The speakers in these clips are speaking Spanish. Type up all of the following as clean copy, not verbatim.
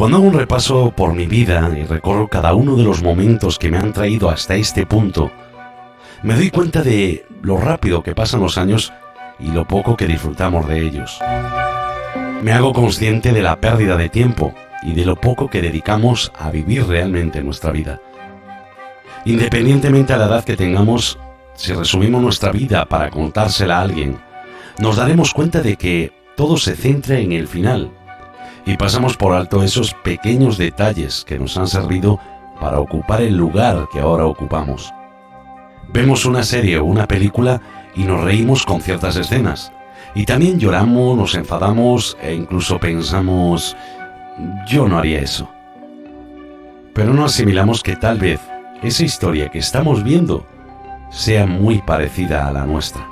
Cuando hago un repaso por mi vida y recorro cada uno de los momentos que me han traído hasta este punto, me doy cuenta de lo rápido que pasan los años y lo poco que disfrutamos de ellos. Me hago consciente de la pérdida de tiempo y de lo poco que dedicamos a vivir realmente nuestra vida. Independientemente a la edad que tengamos, si resumimos nuestra vida para contársela a alguien, nos daremos cuenta de que todo se centra en el final y pasamos por alto esos pequeños detalles que nos han servido para ocupar el lugar que ahora ocupamos. Vemos una serie o una película y nos reímos con ciertas escenas, y también lloramos, nos enfadamos e incluso pensamos: yo no haría eso. Pero no asimilamos que tal vez esa historia que estamos viendo sea muy parecida a la nuestra.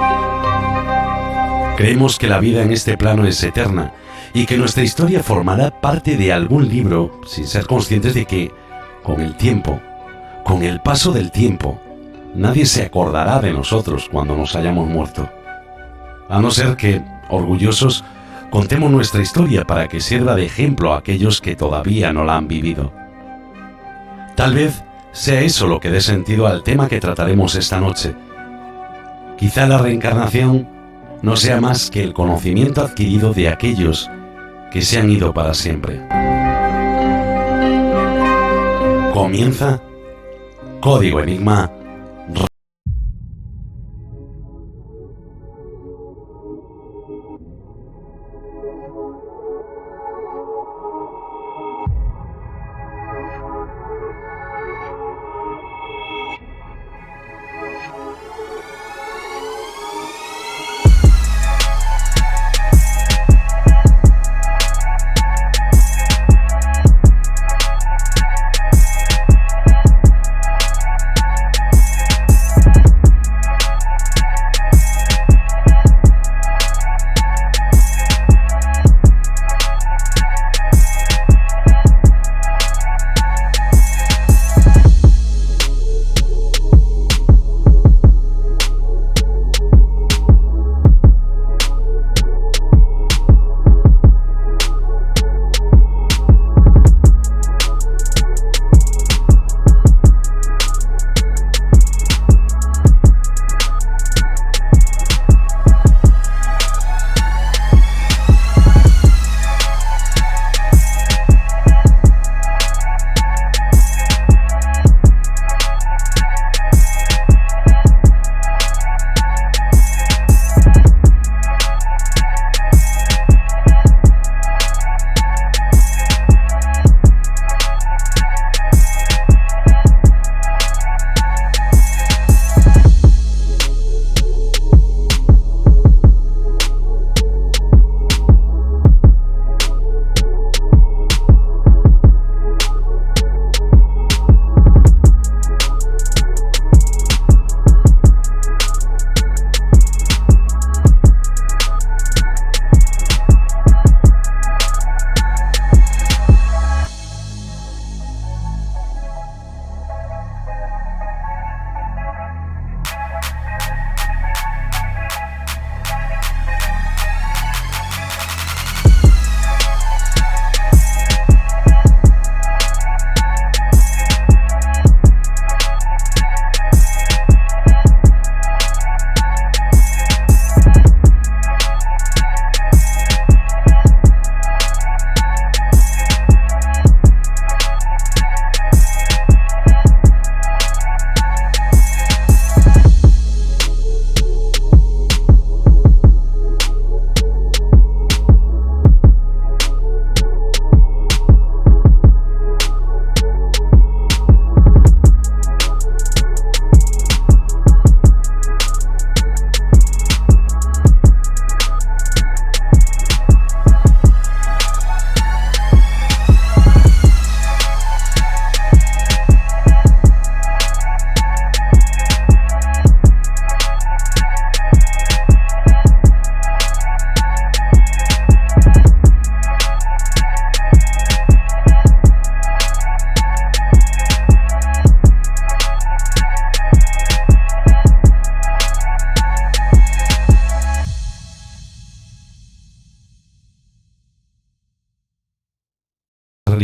Creemos que la vida en este plano es eterna y que nuestra historia formará parte de algún libro sin ser conscientes de que, con el tiempo, con el paso del tiempo, nadie se acordará de nosotros cuando nos hayamos muerto. A no ser que, orgullosos, contemos nuestra historia para que sirva de ejemplo a aquellos que todavía no la han vivido. Tal vez sea eso lo que dé sentido al tema que trataremos esta noche. Quizá la reencarnación no sea más que el conocimiento adquirido de aquellos que se han ido para siempre. Comienza Código Enigma.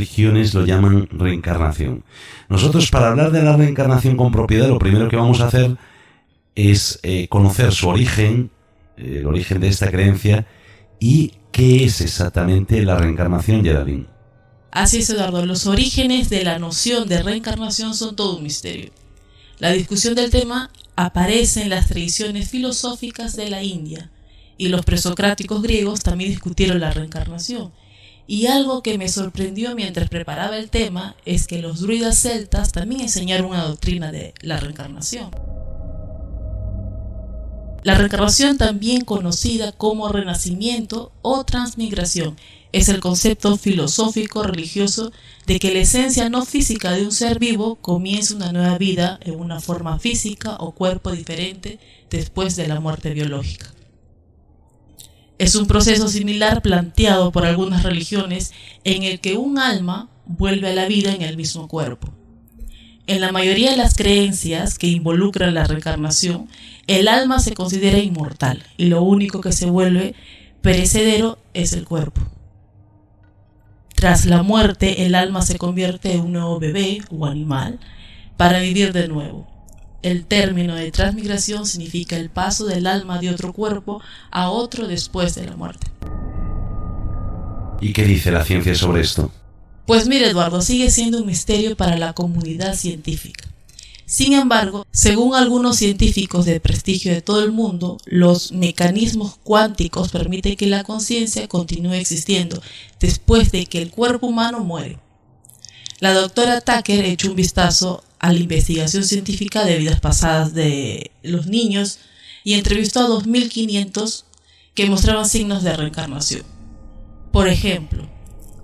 religiones lo llaman reencarnación. Nosotros, para hablar de la reencarnación con propiedad, lo primero que vamos a hacer es conocer su origen, el origen de esta creencia y qué es exactamente la reencarnación, Geraldine. Así es, Eduardo. Los orígenes de la noción de reencarnación son todo un misterio. La discusión del tema aparece en las tradiciones filosóficas de la India, y los presocráticos griegos también discutieron la reencarnación. Y algo que me sorprendió mientras preparaba el tema es que los druidas celtas también enseñaron una doctrina de la reencarnación. La reencarnación, también conocida como renacimiento o transmigración, es el concepto filosófico religioso de que la esencia no física de un ser vivo comienza una nueva vida en una forma física o cuerpo diferente después de la muerte biológica. Es un proceso similar planteado por algunas religiones en el que un alma vuelve a la vida en el mismo cuerpo. En la mayoría de las creencias que involucran la reencarnación, el alma se considera inmortal y lo único que se vuelve perecedero es el cuerpo. Tras la muerte, el alma se convierte en un nuevo bebé o animal para vivir de nuevo. El término de transmigración significa el paso del alma de otro cuerpo a otro después de la muerte. ¿Y qué dice la ciencia sobre esto? Pues mire, Eduardo, sigue siendo un misterio para la comunidad científica. Sin embargo, según algunos científicos de prestigio de todo el mundo, los mecanismos cuánticos permiten que la conciencia continúe existiendo después de que el cuerpo humano muere. La doctora Tucker echó un vistazo a la investigación científica de vidas pasadas de los niños y entrevistó a 2.500 que mostraban signos de reencarnación. Por ejemplo,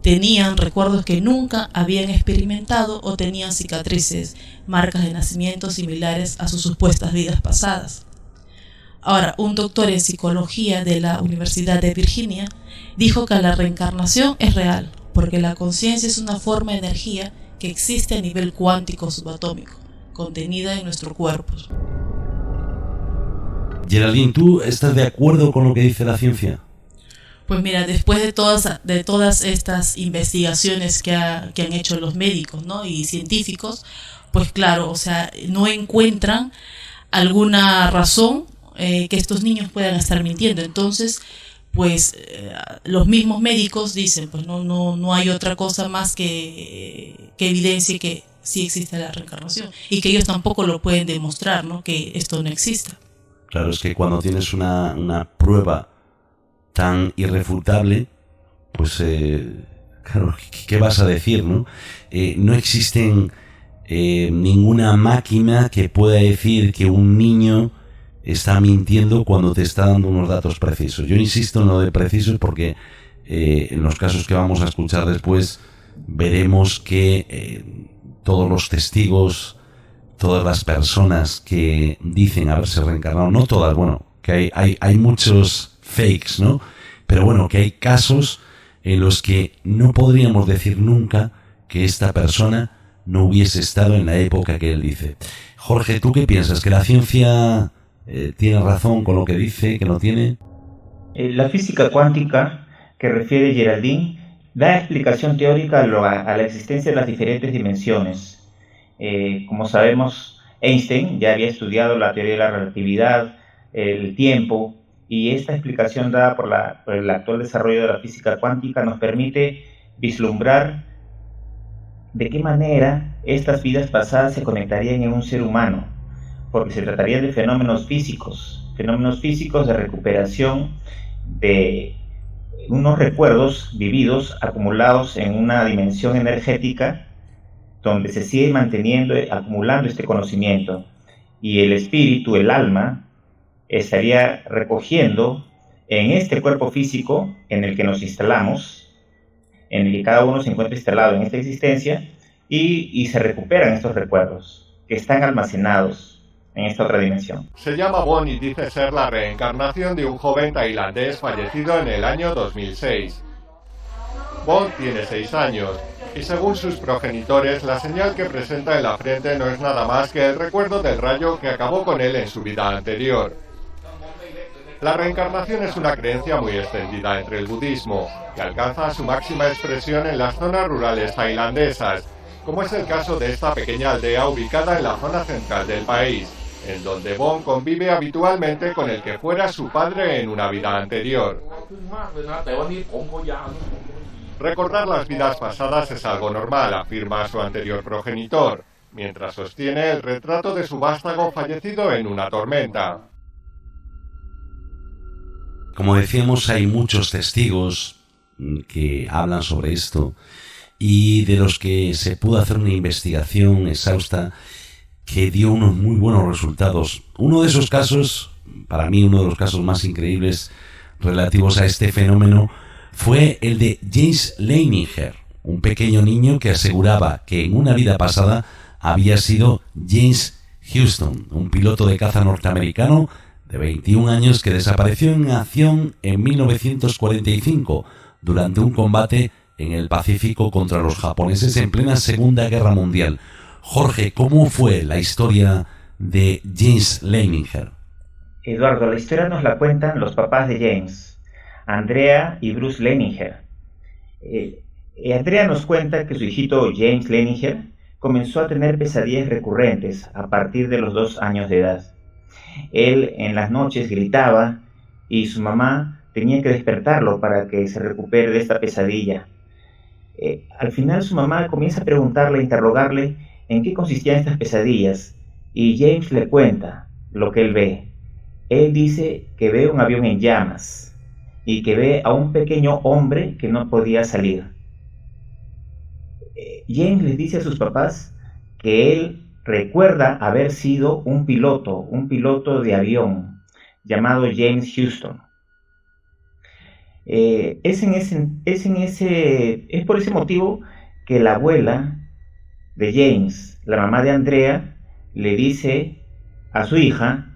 tenían recuerdos que nunca habían experimentado o tenían cicatrices, marcas de nacimiento similares a sus supuestas vidas pasadas. Ahora, un doctor en psicología de la Universidad de Virginia dijo que la reencarnación es real, porque la conciencia es una forma de energía que existe a nivel cuántico subatómico, contenida en nuestro cuerpo. Geraldine, ¿tú estás de acuerdo con lo que dice la ciencia? Pues mira, después de todas estas investigaciones que han hecho los médicos, ¿no?, y científicos, pues claro, o sea, no encuentran alguna razón que estos niños puedan estar mintiendo. Entonces, pues los mismos médicos dicen, pues no hay otra cosa más que evidencie que sí existe la reencarnación, y que ellos tampoco lo pueden demostrar, ¿no?, que esto no exista. Claro, es que cuando tienes una prueba tan irrefutable, pues claro, ¿qué vas a decir, no? No existen ninguna máquina que pueda decir que un niño está mintiendo cuando te está dando unos datos precisos. Yo insisto en lo de precisos porque en los casos que vamos a escuchar después veremos que todos los testigos, todas las personas que dicen haberse reencarnado, no todas, bueno, que hay muchos fakes, ¿no? Pero bueno, que hay casos en los que no podríamos decir nunca que esta persona no hubiese estado en la época que él dice. Jorge, ¿tú qué piensas? ¿Que la ciencia tiene razón con lo que dice, que no tiene? La física cuántica que refiere Geraldine da explicación teórica a la existencia de las diferentes dimensiones. Como sabemos, Einstein ya había estudiado la teoría de la relatividad, el tiempo, y esta explicación dada por el actual desarrollo de la física cuántica nos permite vislumbrar de qué manera estas vidas pasadas se conectarían en un ser humano, porque se trataría de fenómenos físicos de recuperación de unos recuerdos vividos acumulados en una dimensión energética donde se sigue acumulando este conocimiento, y el espíritu, el alma, estaría recogiendo en este cuerpo físico en el que nos instalamos, en el que cada uno se encuentra instalado en esta existencia, y se recuperan estos recuerdos que están almacenados en esta otra dimensión. Se llama Bon y dice ser la reencarnación de un joven tailandés fallecido en el año 2006. Bon tiene 6 años y según sus progenitores la señal que presenta en la frente no es nada más que el recuerdo del rayo que acabó con él en su vida anterior. La reencarnación es una creencia muy extendida entre el budismo, que alcanza su máxima expresión en las zonas rurales tailandesas, como es el caso de esta pequeña aldea ubicada en la zona central del país, en donde Bon convive habitualmente con el que fuera su padre en una vida anterior. Recordar las vidas pasadas es algo normal, afirma su anterior progenitor, mientras sostiene el retrato de su vástago fallecido en una tormenta. Como decíamos, hay muchos testigos que hablan sobre esto y de los que se pudo hacer una investigación exhausta que dio unos muy buenos resultados. Uno de esos casos, para mí uno de los casos más increíbles relativos a este fenómeno, fue el de James Leininger, un pequeño niño que aseguraba que en una vida pasada había sido James Houston, un piloto de caza norteamericano de 21 años que desapareció en acción en 1945 durante un combate en el Pacífico contra los japoneses en plena Segunda Guerra Mundial. Jorge, ¿cómo fue la historia de James Leininger? Eduardo, la historia nos la cuentan los papás de James, Andrea y Bruce Leininger. Andrea nos cuenta que su hijito James Leininger comenzó a tener pesadillas recurrentes a partir de los 2 años de edad. Él en las noches gritaba y su mamá tenía que despertarlo para que se recupere de esta pesadilla. Al final su mamá comienza a preguntarle, a interrogarle en qué consistían estas pesadillas, y James le cuenta lo que él ve. Él dice que ve un avión en llamas y que ve a un pequeño hombre que no podía salir. James les dice a sus papás que él recuerda haber sido un piloto de avión llamado James Houston. Es por ese motivo que la abuela de James, la mamá de Andrea, le dice a su hija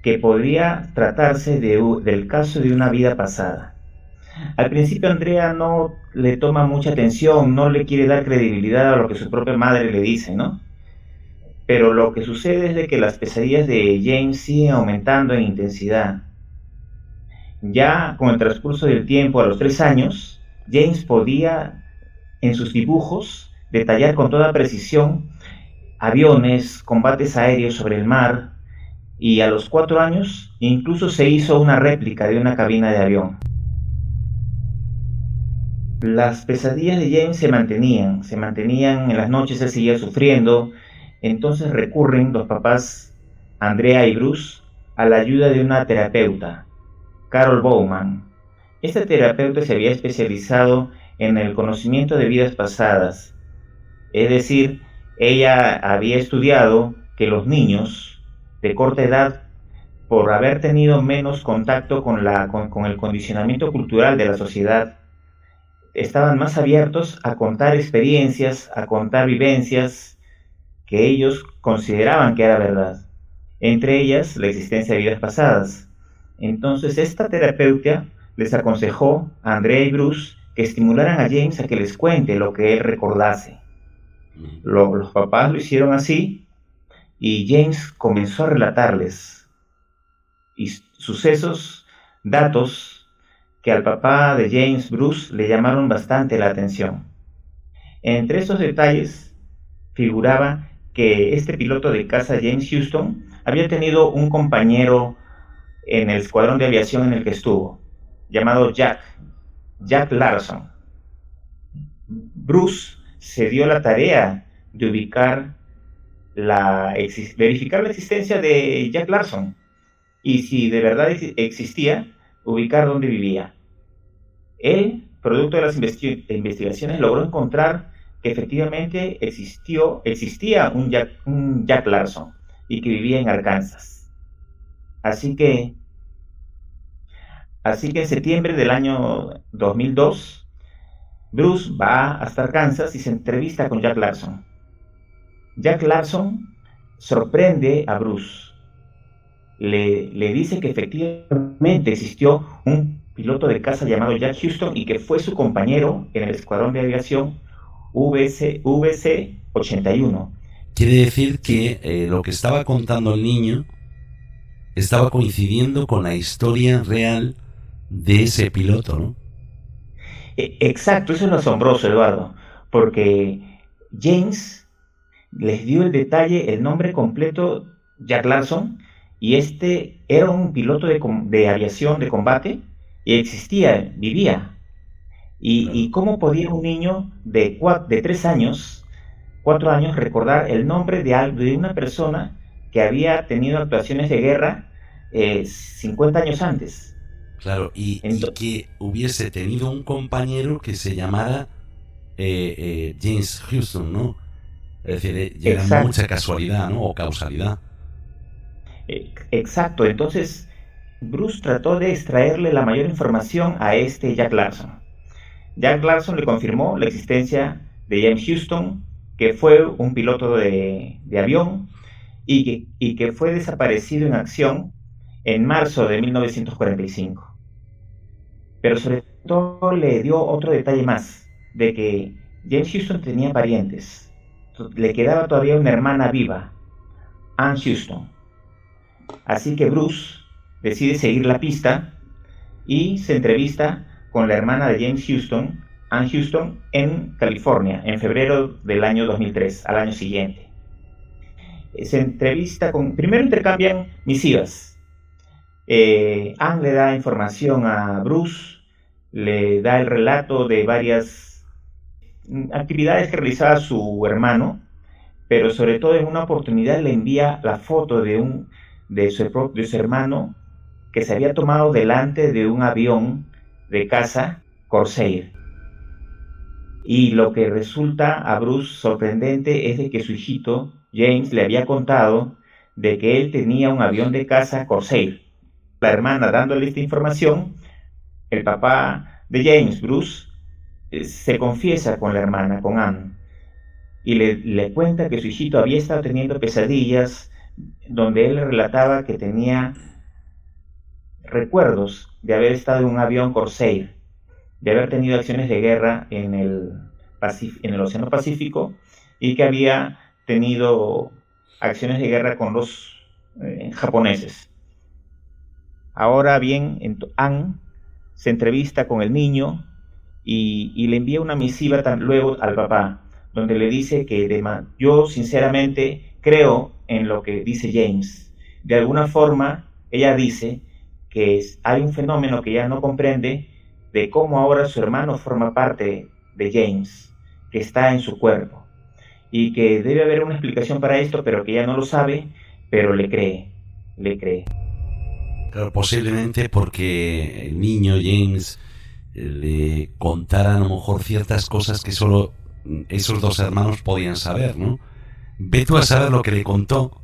que podría tratarse del caso de una vida pasada. Al principio Andrea no le toma mucha atención, no le quiere dar credibilidad a lo que su propia madre le dice, ¿no? Pero lo que sucede es de que las pesadillas de James siguen aumentando en intensidad. Ya con el transcurso del tiempo, a los 3 años, James podía en sus dibujos detallar con toda precisión aviones, combates aéreos sobre el mar, y a los 4 años incluso se hizo una réplica de una cabina de avión. Las pesadillas de James se mantenían en las noches, él seguía sufriendo. Entonces recurren los papás Andrea y Bruce a la ayuda de una terapeuta, Carol Bowman. Esta terapeuta se había especializado en el conocimiento de vidas pasadas, es decir, ella había estudiado que los niños de corta edad, por haber tenido menos contacto con el condicionamiento cultural de la sociedad, estaban más abiertos a contar experiencias, a contar vivencias que ellos consideraban que era verdad, entre ellas la existencia de vidas pasadas. Entonces esta terapeuta les aconsejó a Andrea y Bruce que estimularan a James a que les cuente lo que él recordase. Los papás lo hicieron así y James comenzó a relatarles sucesos, datos que al papá de James, Bruce, le llamaron bastante la atención. Entre estos detalles figuraba que este piloto de caza, James Houston, había tenido un compañero en el escuadrón de aviación en el que estuvo, llamado Jack Larson. Bruce se dio la tarea de verificar la existencia de Jack Larson, y si de verdad existía, ubicar dónde vivía. Él, producto de las investigaciones, logró encontrar que efectivamente existía un Jack Larson y que vivía en Arkansas. Así que en septiembre del año 2002, Bruce va hasta Arkansas y se entrevista con Jack Larson. Jack Larson sorprende a Bruce. Le dice que efectivamente existió un piloto de caza llamado Jack Houston y que fue su compañero en el escuadrón de aviación VC-81. Quiere decir que lo que estaba contando el niño estaba coincidiendo con la historia real de ese piloto, ¿no? Exacto, eso es lo asombroso, Eduardo, porque James les dio el detalle, el nombre completo, Jack Larson, y este era un piloto de aviación de combate y existía, vivía. Y cómo podía un niño de 3 años, 4 años, recordar el nombre de una persona que había tenido actuaciones de guerra 50 años antes? Claro, y que hubiese tenido un compañero que se llamara James Houston, ¿no? Es decir, ya era mucha casualidad, ¿no? O causalidad. Exacto, entonces Bruce trató de extraerle la mayor información a este Jack Larson. Jack Larson le confirmó la existencia de James Houston, que fue un piloto de avión y que fue desaparecido en acción en marzo de 1945. Pero sobre todo le dio otro detalle más, de que James Houston tenía parientes. Le quedaba todavía una hermana viva, Ann Houston. Así que Bruce decide seguir la pista y se entrevista con la hermana de James Houston, Ann Houston, en California, en febrero del año 2003, al año siguiente. Se entrevista primero intercambian misivas. Ann le da información a Bruce, le da el relato de varias actividades que realizaba su hermano, pero sobre todo en una oportunidad le envía la foto de su hermano que se había tomado delante de un avión de caza Corsair. Y lo que resulta a Bruce sorprendente es de que su hijito James le había contado de que él tenía un avión de caza Corsair. La hermana dándole esta información, el papá de James, Bruce, se confiesa con la hermana, con Ann, y le cuenta que su hijito había estado teniendo pesadillas donde él le relataba que tenía recuerdos de haber estado en un avión Corsair, de haber tenido acciones de guerra en el Océano Pacífico y que había tenido acciones de guerra con los japoneses. Ahora bien, Ann se entrevista con el niño y le envía una misiva luego al papá, donde le dice que yo sinceramente creo en lo que dice James. De alguna forma, ella dice que hay un fenómeno que ella no comprende de cómo ahora su hermano forma parte de James, que está en su cuerpo, y que debe haber una explicación para esto, pero que ella no lo sabe, pero le cree. Claro, posiblemente porque el niño James le contara a lo mejor ciertas cosas que solo esos dos hermanos podían saber, ¿no? Ve tú a saber lo que le contó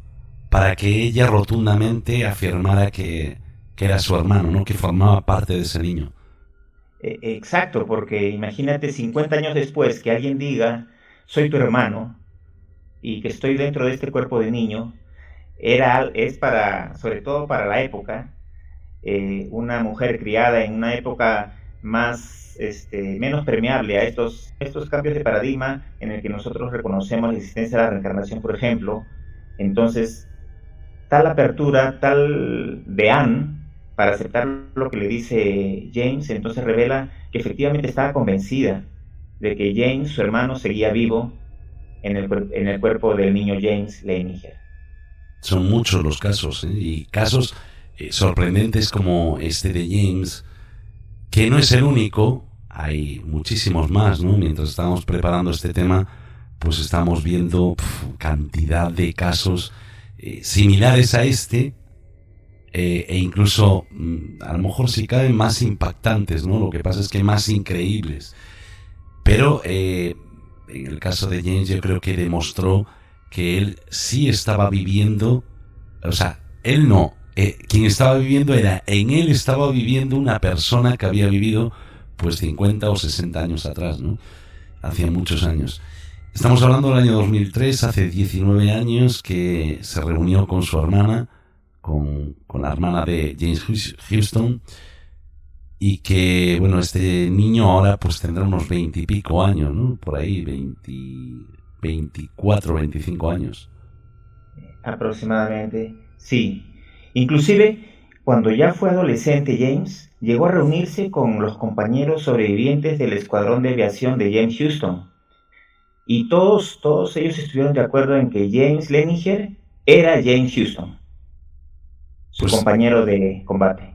para que ella rotundamente afirmara que era su hermano, ¿no? Que formaba parte de ese niño. Exacto, porque imagínate 50 años después que alguien diga, soy tu hermano, y que estoy dentro de este cuerpo de niño, sobre todo para la época, una mujer criada en una época menos permeable a estos cambios de paradigma en el que nosotros reconocemos la existencia de la reencarnación, por ejemplo. Entonces, tal apertura, tal de Ann, para aceptar lo que le dice James, entonces revela que efectivamente estaba convencida de que James, su hermano, seguía vivo en el cuerpo del niño James Lehninger. Son muchos los casos, y casos sorprendentes como este de James, que no es el único, hay muchísimos más, ¿no? Mientras estábamos preparando este tema, pues estamos viendo cantidad de casos similares a este, e incluso a lo mejor si caben más impactantes, ¿no? Lo que pasa es que más increíbles. Pero en el caso de James yo creo que demostró que él sí estaba viviendo, o sea, él no, quien estaba viviendo en él estaba viviendo una persona que había vivido pues 50 o 60 años atrás, ¿no? Hacía muchos años. Estamos hablando del año 2003, hace 19 años que se reunió con su hermana, con la hermana de James Houston, y que, bueno, este niño ahora pues tendrá unos 20 y pico años, ¿no? Por ahí, 24, 25 años. Aproximadamente, sí. Inclusive, cuando ya fue adolescente, James llegó a reunirse con los compañeros sobrevivientes del escuadrón de aviación de James Houston. Y todos ellos estuvieron de acuerdo en que James Leninger era James Houston, su compañero de combate.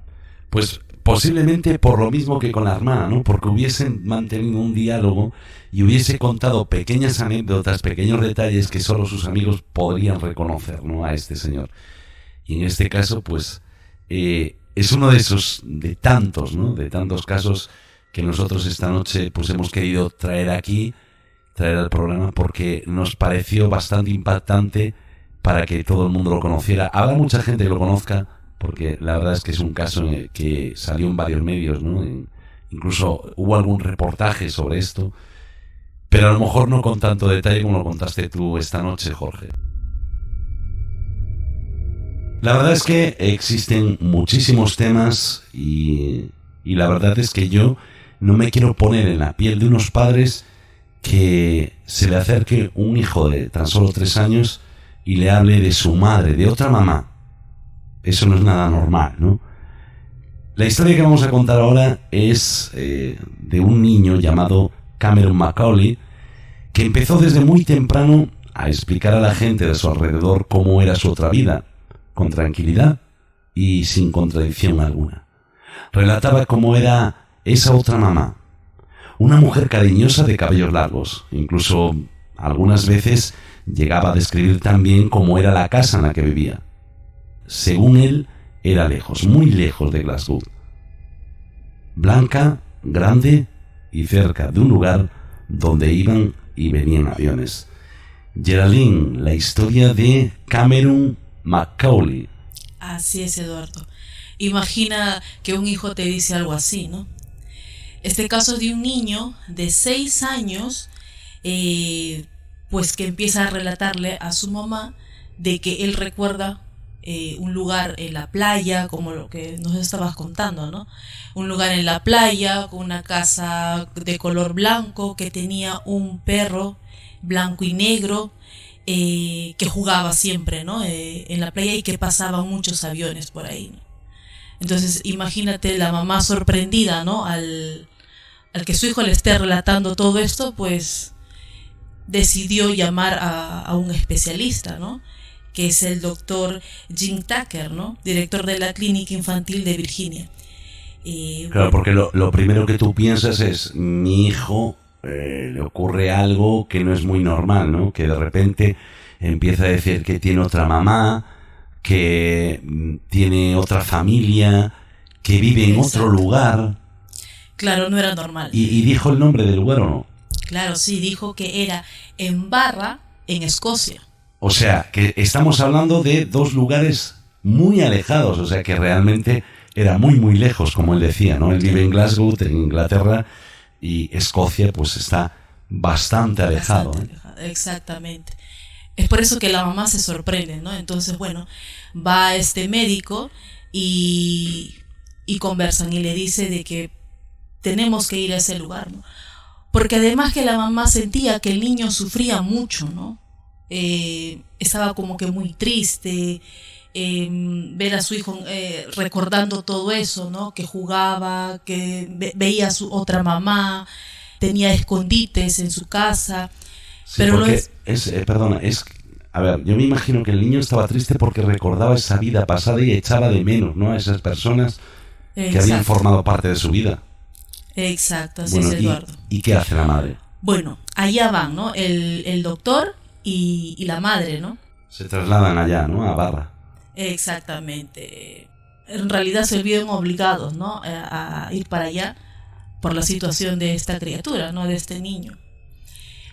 Pues posiblemente por lo mismo que con la hermana, ¿no? Porque hubiesen mantenido un diálogo y hubiese contado pequeñas anécdotas, pequeños detalles que solo sus amigos podrían reconocer, ¿no? A este señor. Y en este caso, pues, es uno de tantos, ¿no? De tantos casos que nosotros esta noche, pues, hemos querido traer al programa porque nos pareció bastante impactante para que todo el mundo lo conociera. Habrá mucha gente que lo conozca, porque la verdad es que es un caso que salió en varios medios, ¿no? Incluso hubo algún reportaje sobre esto, pero a lo mejor no con tanto detalle como lo contaste tú esta noche, Jorge. La verdad es que existen muchísimos temas y la verdad es que yo no me quiero poner en la piel de unos padres que se le acerque un hijo de tan solo 3 años y le hable de su madre, de otra mamá. Eso no es nada normal, ¿no? La historia que vamos a contar ahora es de un niño llamado Cameron Macaulay, que empezó desde muy temprano a explicar a la gente de su alrededor cómo era su otra vida, con tranquilidad y sin contradicción alguna. Relataba cómo era esa otra mamá, una mujer cariñosa de cabellos largos. Incluso algunas veces llegaba a describir también cómo era la casa en la que vivía. Según él, era lejos, muy lejos de Glasgow. Blanca, grande y cerca de un lugar donde iban y venían aviones. Geraldine, la historia de Cameron Macaulay. Así es, Eduardo. Imagina que un hijo te dice algo así, ¿no? Este caso es de un niño de 6 años, pues que empieza a relatarle a su mamá de que él recuerda un lugar en la playa, como lo que nos estabas contando, ¿no? Un lugar en la playa con una casa de color blanco que tenía un perro blanco y negro que jugaba siempre, ¿no? En la playa y que pasaban muchos aviones por ahí, ¿no? Entonces imagínate la mamá sorprendida, ¿no? Al que su hijo le esté relatando todo esto, pues decidió llamar a un especialista, ¿no? Que es el doctor Jim Tucker, ¿no? Director de la Clínica Infantil de Virginia. Claro, porque lo primero que tú piensas es, mi hijo le ocurre algo que no es muy normal, ¿no? Que de repente empieza a decir que tiene otra mamá, que tiene otra familia, que vive en otro lugar. Claro, no era normal. ¿Y dijo el nombre del lugar o no? Claro, sí, dijo que era en Barra, en Escocia. O sea, que estamos hablando de 2 lugares muy alejados, o sea, que realmente era muy, muy lejos, como él decía, ¿no? Él vive en Glasgow, en Inglaterra, y Escocia, pues está bastante alejado. Bastante alejado, exactamente. Es por eso que la mamá se sorprende, ¿no? Entonces, bueno, va a este médico y conversan y le dice de que tenemos que ir a ese lugar, ¿no? Porque además que la mamá sentía que el niño sufría mucho, ¿no? Estaba como que muy triste, ver a su hijo recordando todo eso, ¿no? Que jugaba, que veía a su otra mamá, tenía escondites en su casa. Sí, pero porque a ver, yo me imagino que el niño estaba triste porque recordaba esa vida pasada y echaba de menos, ¿no? A esas personas que habían formado parte de su vida. Exacto, así es, Eduardo. ¿Y qué hace la madre? Bueno, allá van, ¿no? El doctor y la madre, ¿no? Se trasladan allá, ¿no? A Barra. Exactamente. En realidad se vieron obligados, ¿no? A ir para allá por la situación de esta criatura, ¿no? De este niño.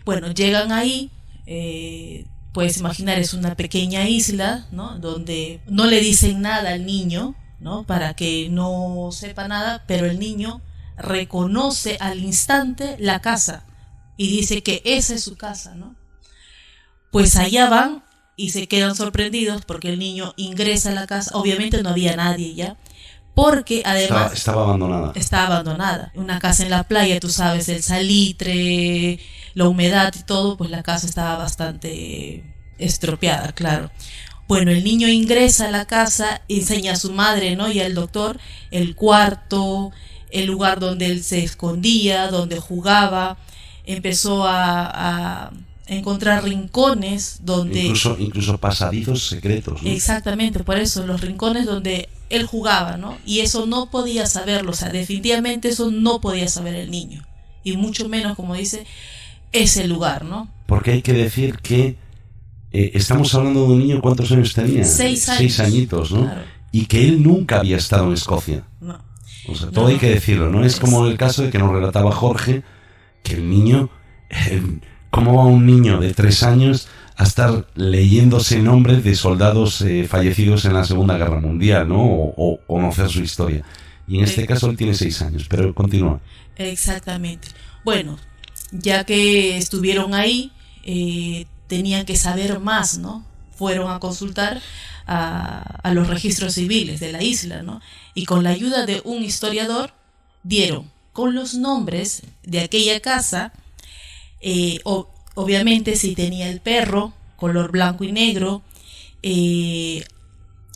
Bueno, llegan ahí, puedes imaginar, es una pequeña isla, ¿no? Donde no le dicen nada al niño, ¿no? Para que no sepa nada, pero el niño reconoce al instante la casa y dice que esa es su casa, ¿no? Pues allá van y se quedan sorprendidos porque el niño ingresa a la casa. Obviamente no había nadie ya, porque además estaba abandonada. Está abandonada. Una casa en la playa, tú sabes, el salitre, la humedad y todo, pues la casa estaba bastante estropeada, claro. Bueno, el niño ingresa a la casa, enseña a su madre, ¿no?, y al doctor el cuarto, el lugar donde él se escondía, donde jugaba. Empezó a encontrar rincones donde... Incluso pasadizos secretos, ¿no? Exactamente, por eso, los rincones donde él jugaba, ¿no? Y eso no podía saberlo, o sea, definitivamente eso no podía saber el niño. Y mucho menos, como dice, ese lugar, ¿no? Porque hay que decir que estamos hablando de un niño, ¿cuántos años tenía? 6 años. 6 añitos, ¿no? Claro. Y que él nunca había estado en Escocia. No. O sea, todo hay que decirlo, ¿no? Es como el caso de que nos relataba Jorge, que el niño... ¿Cómo va un niño de 3 años a estar leyéndose nombres de soldados fallecidos en la Segunda Guerra Mundial, ¿no? O conocer su historia. Y en este caso él tiene 6 años, pero continúa. Exactamente. Bueno, ya que estuvieron ahí, tenían que saber más, ¿no? Fueron a consultar a los registros civiles de la isla, ¿no? Y con la ayuda de un historiador dieron con los nombres de aquella casa. Obviamente si tenía el perro, color blanco y negro,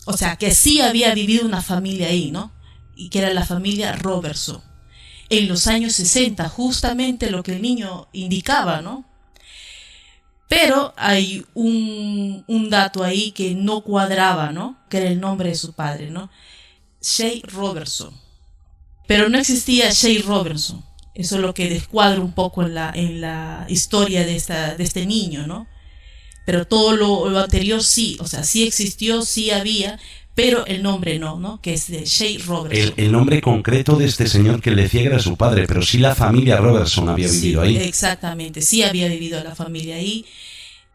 o sea que sí había vivido una familia ahí, ¿no? Y que era la familia Robertson. En los años 60, justamente lo que el niño indicaba, ¿no? Pero hay un dato ahí que no cuadraba, ¿no? Que era el nombre de su padre, ¿no? Shay Robertson. Pero no existía Shay Robertson. Eso es lo que descuadra un poco en la historia de este niño, ¿no? Pero todo lo anterior sí, o sea, sí existió, sí había, pero el nombre no, que es de Shay Robertson. El nombre concreto de este señor que le decía que era su padre, pero sí la familia Robertson había vivido ahí. Exactamente, sí había vivido la familia ahí,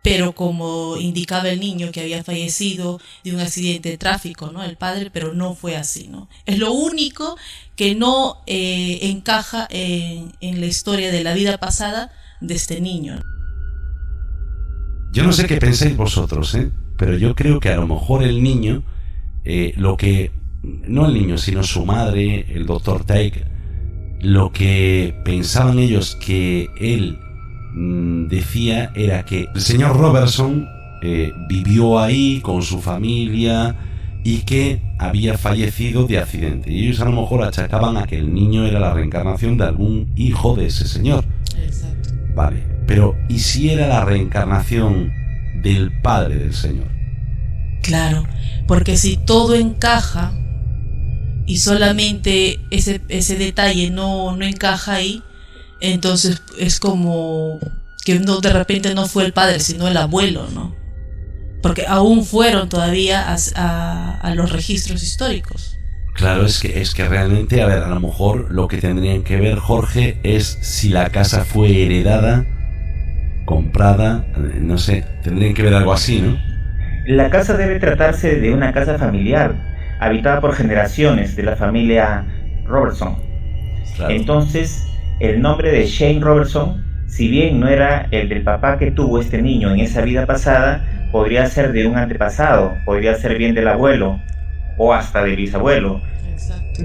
pero como indicaba el niño que había fallecido de un accidente de tráfico, ¿no? El padre, pero no fue así, ¿no? Es lo único que no encaja en la historia de la vida pasada de este niño. Yo no sé qué pensáis vosotros, pero yo creo que a lo mejor el niño, no el niño, sino su madre, el doctor Teig, lo que pensaban ellos que él decía era que el señor Robertson vivió ahí con su familia y que había fallecido de accidente. Y ellos a lo mejor achacaban a que el niño era la reencarnación de algún hijo de ese señor. Exacto. Vale, pero ¿y si era la reencarnación del padre del señor? Claro, porque si todo encaja y solamente ese detalle no encaja ahí, entonces es como que de repente no fue el padre, sino el abuelo, ¿no? Porque aún fueron todavía a los registros históricos. Claro, es que realmente, a ver, a lo mejor lo que tendrían que ver, Jorge, es si la casa fue heredada, comprada, no sé, tendrían que ver algo así, ¿no? La casa debe tratarse de una casa familiar, habitada por generaciones de la familia Robertson. Claro. Entonces, el nombre de Shane Robertson, si bien no era el del papá que tuvo este niño en esa vida pasada, podría ser de un antepasado, podría ser bien del abuelo o hasta del bisabuelo. Exacto.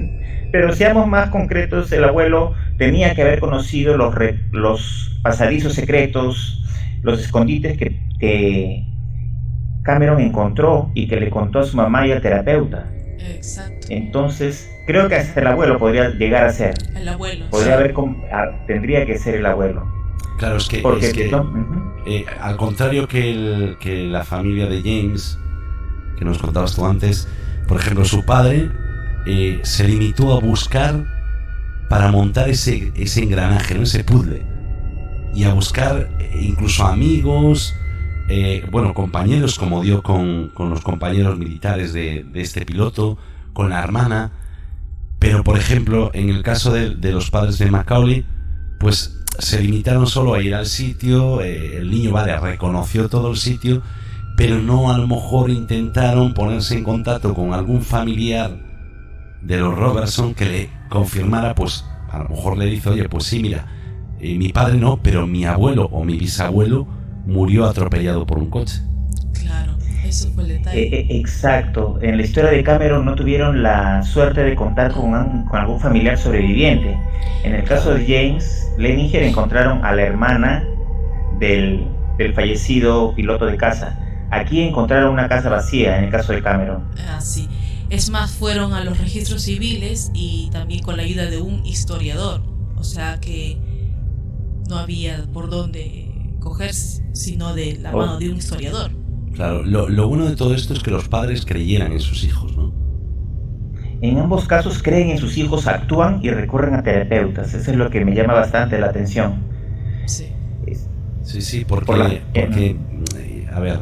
Pero seamos más concretos, el abuelo tenía que haber conocido los pasadizos secretos, los escondites que Cameron encontró y que le contó a su mamá y al terapeuta. Exacto. Entonces, creo que hasta el abuelo podría llegar a ser. El abuelo. Tendría que ser el abuelo. Claro, es que al contrario que la familia de James, que nos contabas tú antes, por ejemplo, su padre se limitó a buscar para montar ese engranaje, ¿no? Ese puzzle, y a buscar incluso amigos, compañeros, como dio con los compañeros militares de este piloto, con la hermana. Pero, por ejemplo, en el caso de los padres de Macaulay, pues se limitaron solo a ir al sitio. El niño, reconoció todo el sitio, pero no, a lo mejor intentaron ponerse en contacto con algún familiar de los Robertson que le confirmara, pues a lo mejor le dice, oye, pues sí, mira, mi padre no, pero mi abuelo o mi bisabuelo murió atropellado por un coche. Claro, eso fue el detalle. Exacto. En la historia de Cameron no tuvieron la suerte de contar con algún familiar sobreviviente. En el caso de James Leninger encontraron a la hermana del fallecido piloto de caza, Aquí encontraron una casa vacía en el caso de Cameron. Sí. Es más, fueron a los registros civiles y también con la ayuda de un historiador. O sea que no había por dónde coger, sino de la mano de un historiador. Claro, lo bueno de todo esto es que los padres creyeran en sus hijos, ¿no? En ambos casos creen en sus hijos, actúan y recurren a terapeutas. Eso es lo que me llama bastante la atención. Sí. Sí, porque a ver,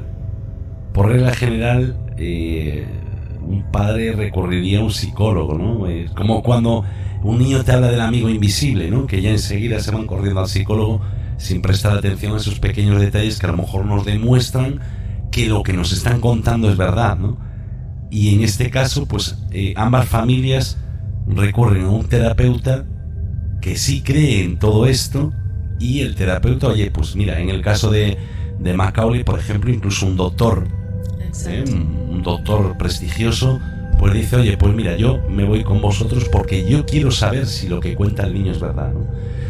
por regla general, un padre recurriría a un psicólogo, ¿no? Es como cuando un niño te habla del amigo invisible, ¿no? Que ya enseguida se van corriendo al psicólogo sin prestar atención a esos pequeños detalles que a lo mejor nos demuestran que lo que nos están contando es verdad, ¿no? Y en este caso, pues ambas familias recurren a un terapeuta que sí cree en todo esto, y el terapeuta, oye, pues mira, en el caso de Macaulay, por ejemplo, incluso un doctor, un doctor prestigioso, pues dice, oye, pues mira, yo me voy con vosotros porque yo quiero saber si lo que cuenta el niño es verdad, ¿no?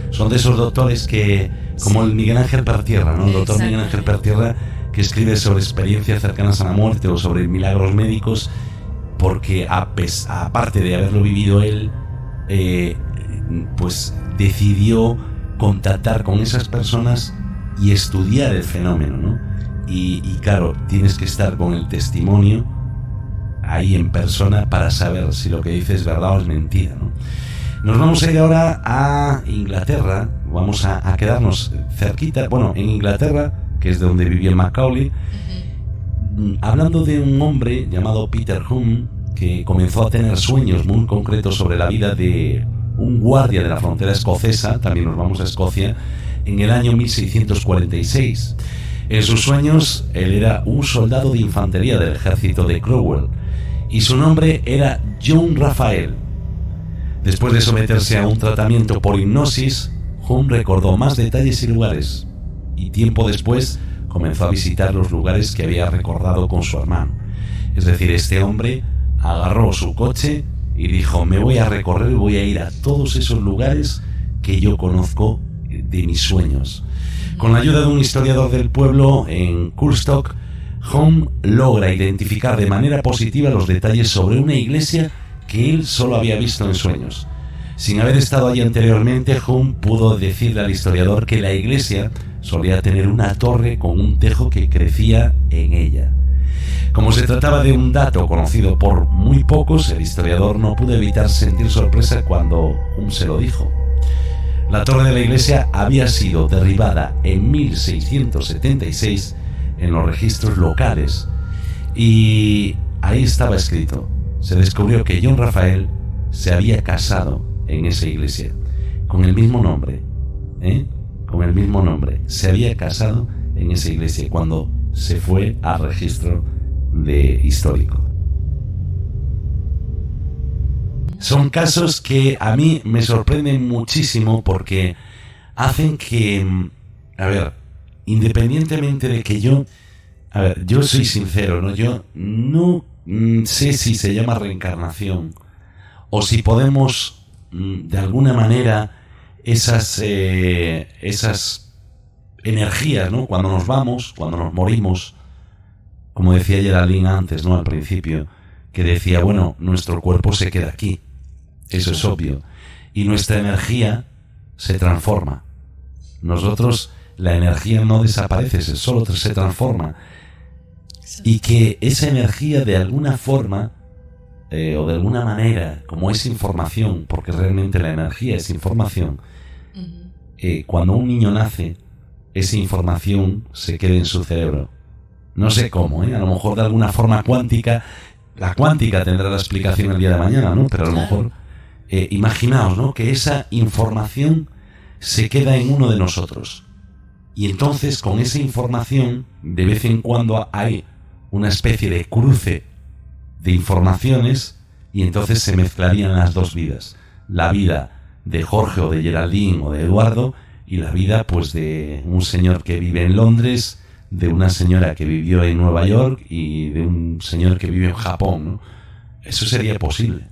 Son de esos doctores que, como el Miguel Ángel Pertierra, ¿no? El doctor Miguel Ángel Pertierra, que escribe sobre experiencias cercanas a la muerte o sobre milagros médicos, porque aparte de haberlo vivido él, pues decidió contactar con esas personas y estudiar el fenómeno, ¿no? Y claro, tienes que estar con el testimonio ahí en persona para saber si lo que dice es verdad o es mentira, ¿no? Nos vamos a ir ahora a Inglaterra, vamos a quedarnos cerquita, bueno, en Inglaterra, que es de donde vivía Macaulay, hablando de un hombre llamado Peter Hume, que comenzó a tener sueños muy concretos sobre la vida de un guardia de la frontera escocesa, también nos vamos a Escocia, en el año 1646. En sus sueños, él era un soldado de infantería del ejército de Cromwell, y su nombre era John Raphael. Después de someterse a un tratamiento por hipnosis, Hume recordó más detalles y lugares, y tiempo después comenzó a visitar los lugares que había recordado con su hermano. Es decir, este hombre agarró su coche y dijo, me voy a recorrer, voy a ir a todos esos lugares que yo conozco de mis sueños. Con la ayuda de un historiador del pueblo en Culstock, Hume logra identificar de manera positiva los detalles sobre una iglesia que él solo había visto en sueños. Sin haber estado allí anteriormente, Hume pudo decirle al historiador que la iglesia solía tener una torre con un tejo que crecía en ella. Como se trataba de un dato conocido por muy pocos, el historiador no pudo evitar sentir sorpresa cuando Hume se lo dijo. La torre de la iglesia había sido derribada en 1676 en los registros locales, y ahí estaba escrito. Se descubrió que John Raphael se había casado en esa iglesia con el mismo nombre, con el mismo nombre. Se había casado en esa iglesia cuando se fue al registro de histórico. Son casos que a mí me sorprenden muchísimo porque hacen que, a ver, independientemente de que yo soy sincero, ¿no? Yo no sé si se llama reencarnación o si podemos, de alguna manera, esas energías, ¿no? Cuando nos vamos, cuando nos morimos, como decía Geraldine antes, ¿no? Al principio, que decía, bueno, nuestro cuerpo se queda aquí, eso es obvio, y nuestra energía se transforma. Nosotros, la energía no desaparece, solo se transforma. Y que esa energía de alguna forma o de alguna manera, como es información, porque realmente la energía es información, cuando un niño nace, esa información se queda en su cerebro. No sé cómo, a lo mejor de alguna forma cuántica. La cuántica tendrá la explicación el día de mañana, ¿no? Pero a lo mejor, imaginaos, ¿no? Que esa información se queda en uno de nosotros. Y entonces, con esa información, de vez en cuando hay una especie de cruce de informaciones, y entonces se mezclarían las dos vidas. La vida de Jorge o de Geraldine o de Eduardo, y la vida, pues, de un señor que vive en Londres, de una señora que vivió en Nueva York y de un señor que vive en Japón, ¿no? Eso sería posible.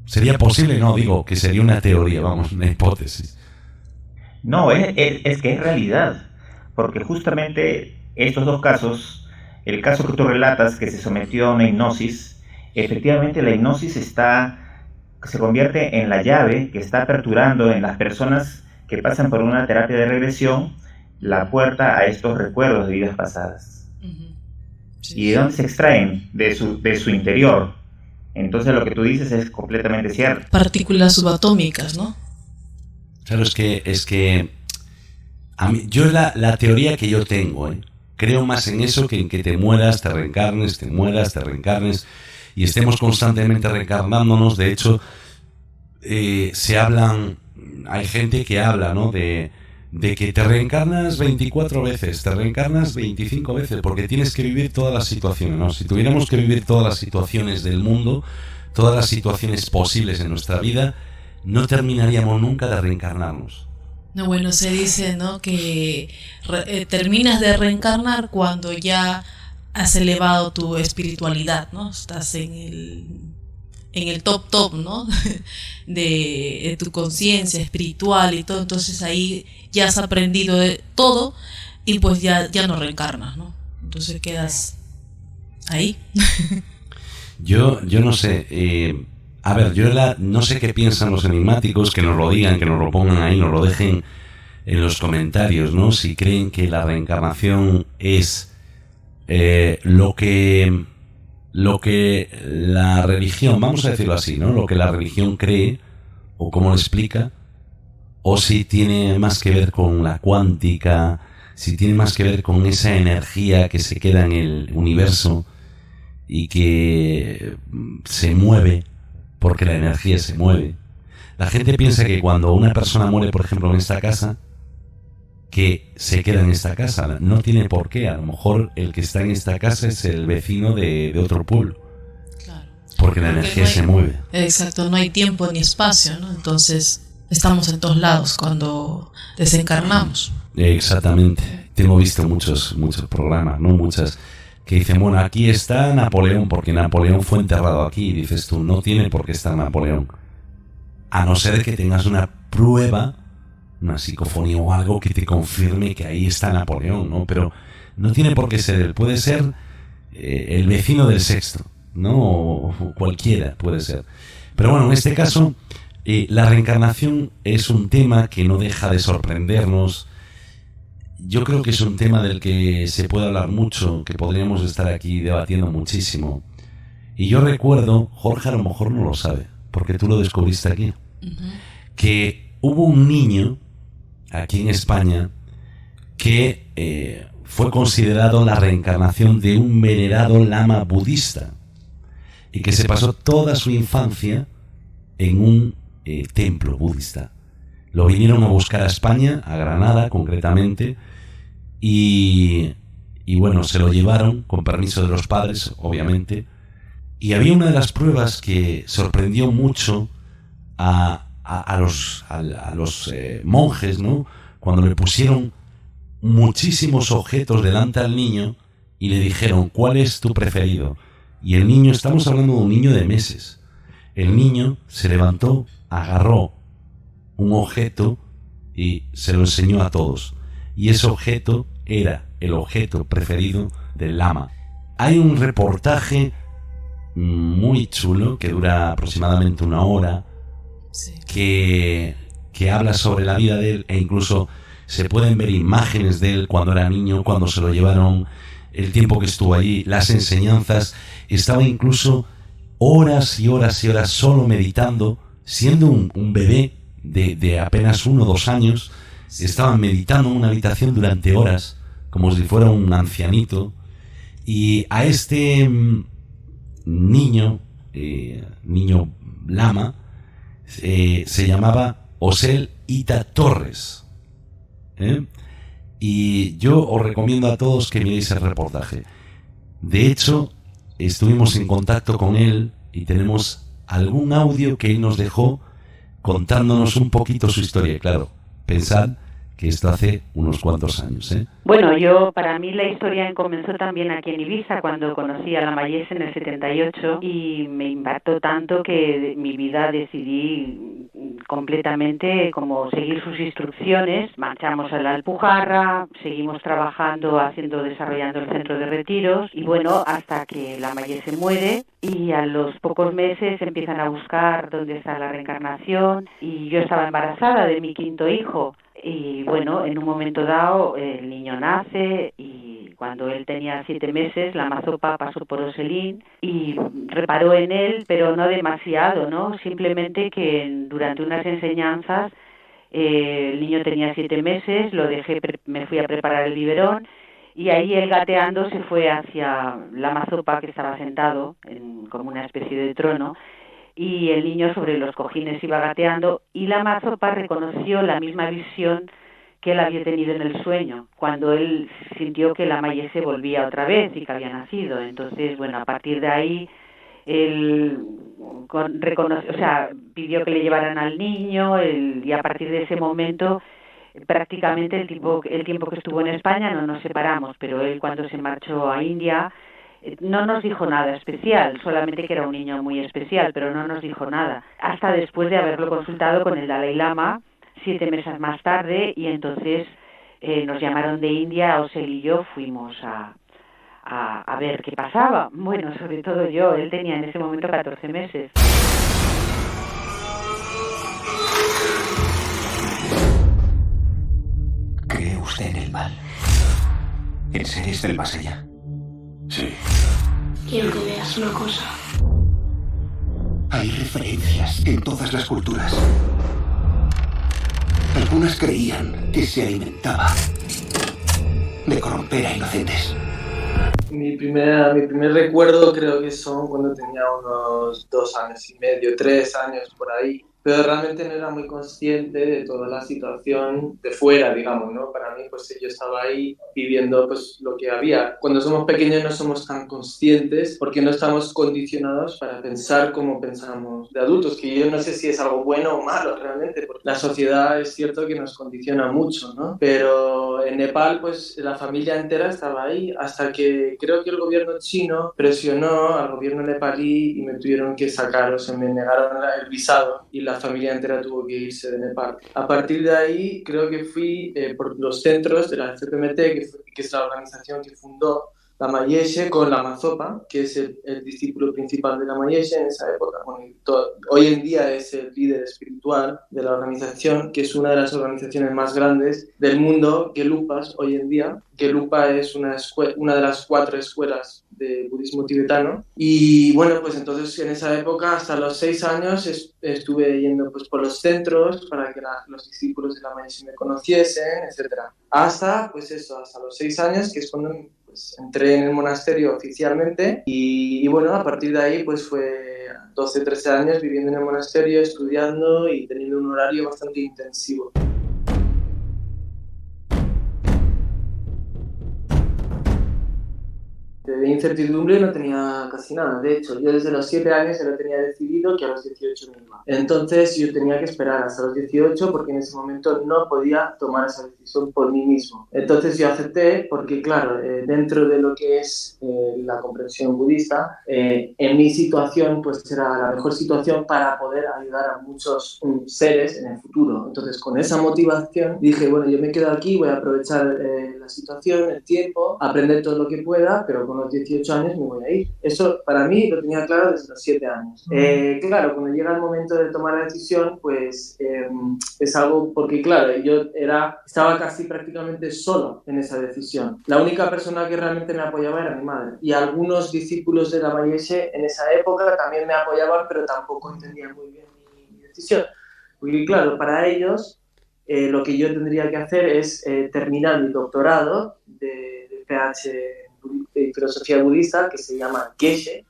¿Sería posible? No, digo que sería una teoría, vamos, una hipótesis. No, es que es realidad, porque justamente estos dos casos el caso que tú relatas, que se sometió a una hipnosis, efectivamente la hipnosis se convierte en la llave que está aperturando en las personas que pasan por una terapia de regresión la puerta a estos recuerdos de vidas pasadas. Sí. ¿Y de dónde se extraen? De su interior. Entonces lo que tú dices es completamente cierto. Partículas subatómicas, ¿no? Claro, es que a mí, yo la teoría que yo tengo, creo más en eso que en que te mueras, te reencarnes, te mueras, te reencarnes y estemos constantemente reencarnándonos. De hecho, hay gente que habla, ¿no? De que te reencarnas 24 veces, te reencarnas 25 veces, porque tienes que vivir todas las situaciones, ¿no? Si tuviéramos que vivir todas las situaciones del mundo, todas las situaciones posibles en nuestra vida, no terminaríamos nunca de reencarnarnos. No, bueno, se dice, ¿no?, que terminas de reencarnar cuando ya has elevado tu espiritualidad, ¿no? Estás en el top, ¿no? de tu conciencia espiritual y todo. Entonces ahí ya has aprendido de todo y pues ya no reencarnas, ¿no? Entonces quedas ahí. Yo no sé. A ver, yo no sé qué piensan los enigmáticos, que nos lo digan, que nos lo pongan ahí, nos lo dejen en los comentarios, ¿no? Si creen que la reencarnación es lo que la religión, vamos a decirlo así, ¿no? Lo que la religión cree o cómo lo explica, o si tiene más que ver con la cuántica, si tiene más que ver con esa energía que se queda en el universo y que se mueve, porque la energía se mueve. La gente piensa que cuando una persona muere, por ejemplo, en esta casa, que se queda en esta casa. No tiene por qué. A lo mejor el que está en esta casa es el vecino de otro pueblo. Claro. Porque la energía se mueve. Exacto, no hay tiempo ni espacio, ¿no? Entonces estamos en todos lados cuando desencarnamos. Exactamente. Tengo visto muchos programas, ¿no? Muchas que dicen, bueno, aquí está Napoleón, porque Napoleón fue enterrado aquí. Y dices tú, no tiene por qué estar Napoleón. A no ser que tengas una prueba, una psicofonía o algo que te confirme que ahí está Napoleón, ¿no? Pero no tiene por qué ser él. Puede ser el vecino del sexto, ¿no? O cualquiera puede ser. Pero bueno, en este caso, la reencarnación es un tema que no deja de sorprendernos. Yo creo que es un tema del que se puede hablar mucho, que podríamos estar aquí debatiendo muchísimo. Y yo recuerdo, Jorge a lo mejor no lo sabe, porque tú lo descubriste aquí, que hubo un niño aquí en España que fue considerado la reencarnación de un venerado lama budista y que se pasó toda su infancia en un templo budista. Lo vinieron a buscar a España, a Granada concretamente, y bueno, se lo llevaron con permiso de los padres, obviamente. Y había una de las pruebas que sorprendió mucho a los monjes, ¿no? Cuando le pusieron muchísimos objetos delante al niño y le dijeron, ¿cuál es tu preferido? Y el niño, estamos hablando de un niño de meses, el niño se levantó, agarró un objeto y se lo enseñó a todos. Y ese objeto era el objeto preferido del lama. Hay un reportaje muy chulo que dura aproximadamente 1 hora, sí, que habla sobre la vida de él, e incluso se pueden ver imágenes de él cuando era niño, cuando se lo llevaron, el tiempo que estuvo allí, las enseñanzas. Estaba incluso horas y horas y horas solo meditando, siendo un bebé de apenas 1 o 2 años. Estaba meditando en una habitación durante horas, como si fuera un ancianito. Y a este niño lama, se llamaba Osel Ita Torres. Y yo os recomiendo a todos que miréis el reportaje. De hecho, estuvimos en contacto con él y tenemos algún audio que él nos dejó contándonos un poquito su historia. Y claro, pensad que esto hace unos cuantos años, ¿eh? Bueno, para mí la historia comenzó también aquí en Ibiza, cuando conocí a la Mayese en el 78, y me impactó tanto que mi vida decidí completamente como seguir sus instrucciones. Marchamos a la Alpujarra, seguimos trabajando, desarrollando el centro de retiros, y bueno, hasta que la Mayese muere, y a los pocos meses empiezan a buscar dónde está la reencarnación, y yo estaba embarazada de mi quinto hijo. Y bueno, en un momento dado el niño nace, y cuando él tenía 7 meses la mazopa pasó por Oselín y reparó en él, pero no demasiado, ¿no? Simplemente que durante unas enseñanzas el niño tenía 7 meses, lo dejé, me fui a preparar el biberón, y ahí él gateando se fue hacia la mazopa, que estaba sentado como una especie de trono, y el niño sobre los cojines iba gateando, y la mazopa reconoció la misma visión que él había tenido en el sueño, cuando él sintió que la Mayese volvía otra vez y que había nacido. Entonces, bueno, a partir de ahí, él pidió que le llevaran al niño, y a partir de ese momento, prácticamente el tiempo que estuvo en España no nos separamos, pero él, cuando se marchó a India, no nos dijo nada especial, solamente que era un niño muy especial, pero no nos dijo nada, hasta después de haberlo consultado con el Dalai Lama 7 meses más tarde, y entonces nos llamaron de India, Osel y yo fuimos a ver qué pasaba. Bueno, sobre todo yo, él tenía en ese momento 14 meses. ¿Cree usted en el mal? ¿En seres del más allá? Sí. Quiero que veas una cosa. Hay referencias en todas las culturas. Algunas creían que se alimentaba de corromper a inocentes. Mi primer recuerdo creo que son cuando tenía unos 2 años y medio, 3 años por ahí. Pero realmente no era muy consciente de toda la situación de fuera, digamos, ¿no? Para mí, pues yo estaba ahí viviendo pues lo que había. Cuando somos pequeños no somos tan conscientes porque no estamos condicionados para pensar como pensamos de adultos, que yo no sé si es algo bueno o malo realmente, porque la sociedad es cierto que nos condiciona mucho, ¿no? Pero en Nepal, pues la familia entera estaba ahí hasta que creo que el gobierno chino presionó al gobierno nepalí y me tuvieron que sacar, o sea, me negaron el visado y la familia entera tuvo que irse de Nepal. A partir de ahí creo que fui por los centros de la CPMT, que es la organización que fundó la Mayese con la Mazopa, que es el discípulo principal de la Mayese en esa época. Bueno, hoy en día es el líder espiritual de la organización, que es una de las organizaciones más grandes del mundo, Gelupas, hoy en día. Gelupa es una de las 4 escuelas de budismo tibetano. Y bueno, pues entonces en esa época, hasta los 6 años, estuve yendo pues por los centros para que los discípulos de la Mayese me conociesen, etc. Hasta los 6 años, que es cuando pues entré en el monasterio oficialmente, y bueno, a partir de ahí pues fue 12, 13 años viviendo en el monasterio, estudiando y teniendo un horario bastante intensivo. De incertidumbre no tenía casi nada. De hecho, yo desde los 7 años ya lo tenía decidido que a los 18 me iba. Entonces yo tenía que esperar hasta los 18 porque en ese momento no podía tomar esa decisión por mí mismo. Entonces yo acepté porque, claro, dentro de lo que es la comprensión budista, en mi situación pues era la mejor situación para poder ayudar a muchos seres en el futuro. Entonces con esa motivación dije, bueno, yo me quedo aquí, voy a aprovechar la situación, el tiempo, aprender todo lo que pueda, pero con los 18 años me voy a ir. Eso para mí lo tenía claro desde los 7 años. Claro, cuando llega el momento de tomar la decisión, pues es algo, porque claro, yo estaba casi prácticamente solo en esa decisión. La única persona que realmente me apoyaba era mi madre. Y algunos discípulos de la Mayese en esa época también me apoyaban, pero tampoco entendían muy bien mi decisión. Porque claro, para ellos lo que yo tendría que hacer es terminar mi doctorado de PH de filosofía budista, que se llama Geshe,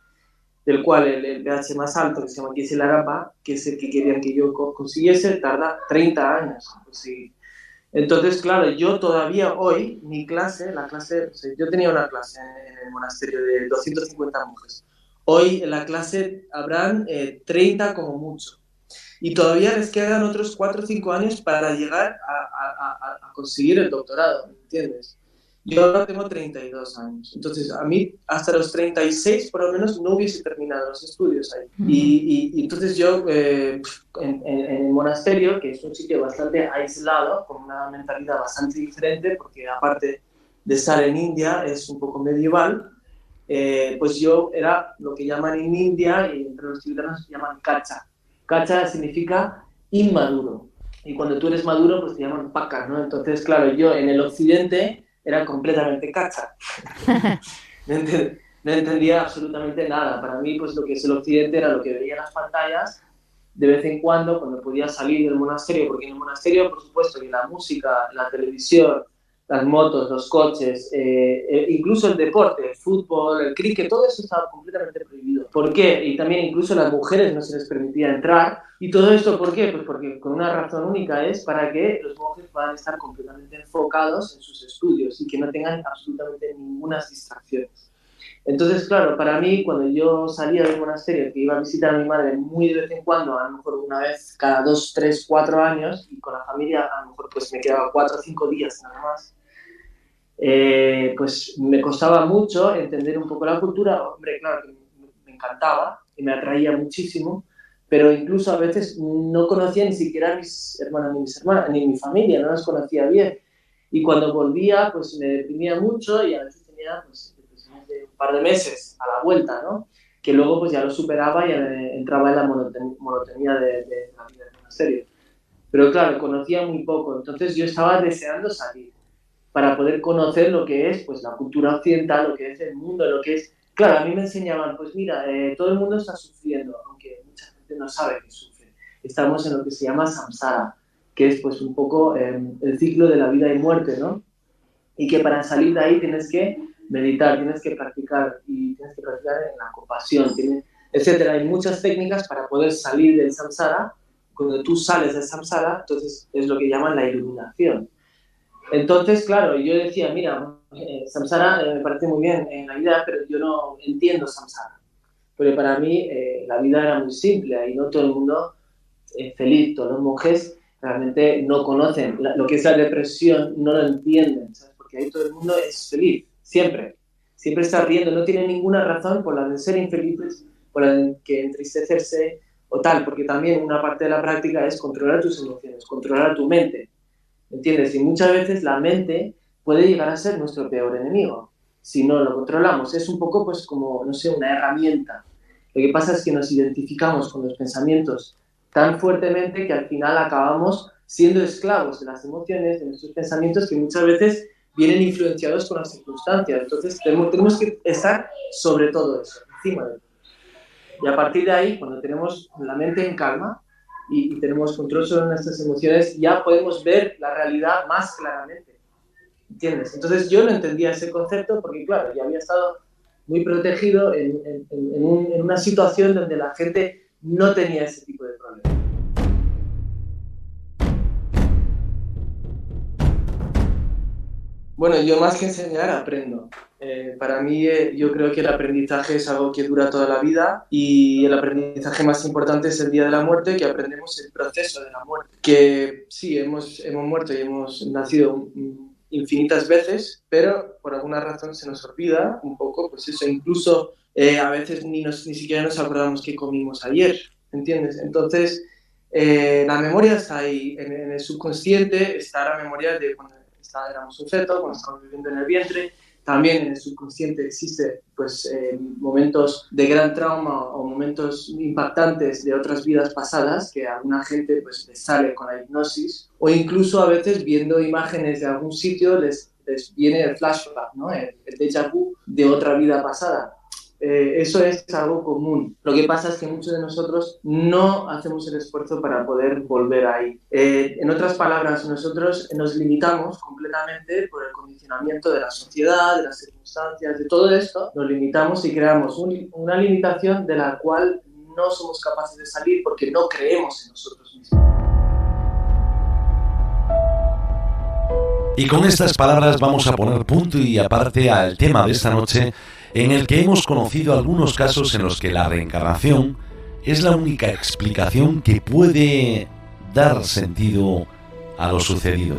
del cual el PH más alto, que se llama Geshe Larapa, que es el que querían que yo consiguiese, tarda 30 años en conseguir. Entonces, claro, yo todavía hoy, mi clase, yo tenía una clase en el monasterio de 250 monjes. Hoy en la clase habrán 30 como mucho. Y todavía les quedan otros 4 o 5 años para llegar a conseguir el doctorado, ¿me entiendes? Yo ahora tengo 32 años, entonces a mí hasta los 36 por lo menos no hubiese terminado los estudios ahí. Y entonces yo en el monasterio, que es un sitio bastante aislado, con una mentalidad bastante diferente, porque aparte de estar en India es un poco medieval, pues yo era lo que llaman en India, y entre los tibetanos se llaman kacha. Kacha significa inmaduro, y cuando tú eres maduro pues te llaman paka, ¿no? Entonces claro, yo en el occidente era completamente cacha. No entendía absolutamente nada. Para mí, pues lo que es el occidente era lo que veía en las pantallas de vez en cuando podía salir del monasterio, porque en el monasterio, por supuesto, que la música, la televisión, las motos, los coches, incluso el deporte, el fútbol, el cricket, todo eso estaba completamente prohibido. ¿Por qué? Y también incluso a las mujeres no se les permitía entrar. ¿Y todo esto por qué? Pues porque con una razón única es para que los monjes puedan estar completamente enfocados en sus estudios y que no tengan absolutamente ninguna distracción. Entonces, claro, para mí, cuando yo salía del monasterio, que iba a visitar a mi madre muy de vez en cuando, a lo mejor una vez cada 2, 3, 4 años, y con la familia a lo mejor pues me quedaba 4 o 5 días nada más, pues me costaba mucho entender un poco la cultura. Hombre, claro, que me encantaba y me atraía muchísimo, pero incluso a veces no conocía ni siquiera a mis hermanas, ni mi familia, no las conocía bien. Y cuando volvía, pues me deprimía mucho y a veces tenía pues, depresiones de un par de meses a la vuelta, ¿no? Que luego pues ya lo superaba y entraba en la monotonía de la vida del monasterio. Pero claro, conocía muy poco, entonces yo estaba deseando salir para poder conocer lo que es pues la cultura occidental, lo que es el mundo, lo que es... Claro, a mí me enseñaban, pues mira, todo el mundo está sufriendo, aunque mucha gente no sabe que sufre. Estamos en lo que se llama samsara, que es pues un poco el ciclo de la vida y muerte, ¿no? Y que para salir de ahí tienes que meditar, tienes que practicar, y tienes que practicar en la compasión, etcétera. Hay muchas técnicas para poder salir del samsara. Cuando tú sales del samsara, entonces es lo que llaman la iluminación. Entonces, claro, yo decía, mira, samsara me parece muy bien en la vida, pero yo no entiendo samsara. Porque para mí la vida era muy simple y no todo el mundo es feliz. Todos los monjes realmente no conocen lo que es la depresión, no lo entienden, ¿sabes? Porque ahí todo el mundo es feliz, siempre. Siempre está riendo, no tiene ninguna razón por la de ser infelices, por la de que entristecerse o tal, porque también una parte de la práctica es controlar tus emociones, controlar tu mente. ¿Entiendes? Y muchas veces la mente puede llegar a ser nuestro peor enemigo si no lo controlamos. Es un poco pues como, no sé, una herramienta. Lo que pasa es que nos identificamos con los pensamientos tan fuertemente que al final acabamos siendo esclavos de las emociones, de nuestros pensamientos, que muchas veces vienen influenciados con las circunstancias. Entonces tenemos que estar sobre todo eso, encima de todo. Y a partir de ahí, cuando tenemos la mente en calma, y tenemos control sobre nuestras emociones, ya podemos ver la realidad más claramente, ¿entiendes? Entonces yo no entendía ese concepto porque, claro, yo había estado muy protegido en una situación donde la gente no tenía ese tipo de problemas. Bueno, yo más que enseñar, aprendo. Para mí, yo creo que el aprendizaje es algo que dura toda la vida y el aprendizaje más importante es el día de la muerte, que aprendemos el proceso de la muerte. Que sí, hemos muerto y hemos nacido infinitas veces, pero por alguna razón se nos olvida un poco, pues eso, incluso a veces ni siquiera nos acordamos qué comimos ayer, ¿entiendes? Entonces, la memoria está ahí, en el subconsciente está la memoria de cuando éramos un feto, cuando estamos viviendo en el vientre. También en el subconsciente existe pues, momentos de gran trauma o momentos impactantes de otras vidas pasadas que a alguna gente pues, les sale con la hipnosis, o incluso a veces viendo imágenes de algún sitio les viene el flashback, ¿no? El déjà vu de otra vida pasada. Eso es algo común. Lo que pasa es que muchos de nosotros no hacemos el esfuerzo para poder volver ahí. En otras palabras, nosotros nos limitamos completamente por el condicionamiento de la sociedad, de las circunstancias, de todo esto. Nos limitamos y creamos una limitación de la cual no somos capaces de salir porque no creemos en nosotros mismos. Y con estas palabras vamos a poner punto y aparte al tema de esta noche, en el que hemos conocido algunos casos en los que la reencarnación es la única explicación que puede dar sentido a lo sucedido.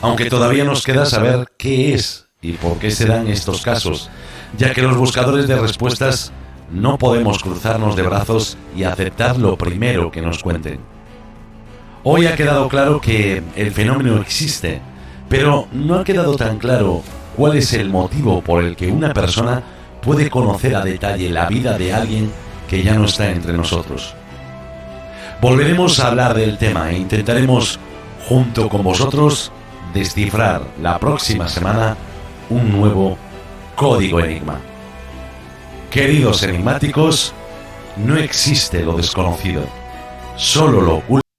Aunque todavía nos queda saber qué es y por qué se dan estos casos, ya que los buscadores de respuestas no podemos cruzarnos de brazos y aceptar lo primero que nos cuenten. Hoy ha quedado claro que el fenómeno existe, pero no ha quedado tan claro cuál es el motivo por el que una persona puede conocer a detalle la vida de alguien que ya no está entre nosotros. Volveremos a hablar del tema e intentaremos, junto con vosotros, descifrar la próxima semana un nuevo código enigma. Queridos enigmáticos, no existe lo desconocido, solo lo oculto.